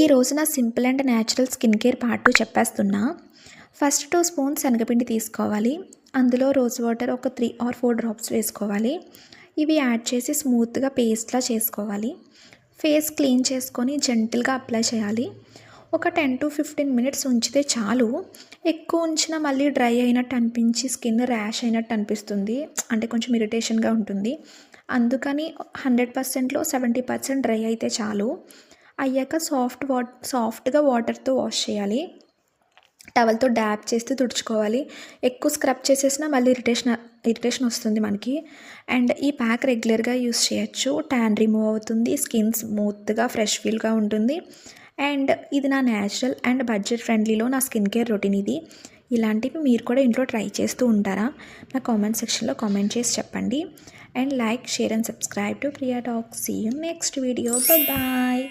ఈ రోజు నా simple and natural skin care part 2 చెప్పేస్తున్నా. ఫస్ట్ 2 స్పూన్స్ శనగపిండి తీసుకోవాలి. అందులో రోజ్ వాటర్ ఒక 3 ఆర్ 4 డ్రాప్స్ వేసుకోవాలి. ఇవి యాడ్ చేసి స్మూత్గా పేస్ట్లా చేసుకోవాలి. ఫేస్ క్లీన్ చేసుకొని జెంటిల్గా అప్లై చేయాలి. ఒక 10 to 15 మినిట్స్ ఉంచితే చాలు. ఎక్కువ ఉంచినా మళ్ళీ డ్రై అయినట్టు అనిపించి స్కిన్ ర్యాష్ అయినట్టు అనిపిస్తుంది, అంటే కొంచెం ఇరిటేషన్గా ఉంటుంది. అందుకని 100%లో 70% డ్రై అయితే చాలు. అయ్యాక సాఫ్ట్గా వాటర్తో వాష్ చేయాలి. టవల్తో డ్యాప్ చేస్తే తుడుచుకోవాలి. ఎక్కువ స్క్రబ్ చేసేసినా మళ్ళీ ఇరిటేషన్ వస్తుంది మనకి. అండ్ ఈ ప్యాక్ రెగ్యులర్గా యూస్ చేయొచ్చు. ట్యాన్ రిమూవ్ అవుతుంది, స్కిన్ స్మూత్గా ఫ్రెష్ ఫీల్గా ఉంటుంది. అండ్ ఇది నా న్యాచురల్ అండ్ బడ్జెట్ ఫ్రెండ్లీలో నా స్కిన్ కేర్ రొటీన్ ఇది. ఇలాంటివి మీరు కూడా ఇంట్లో ట్రై చేస్తూ ఉంటారా? నా కామెంట్ సెక్షన్లో కామెంట్ చేసి చెప్పండి. And like, share and subscribe to Priya talks. See you next video. Bye bye.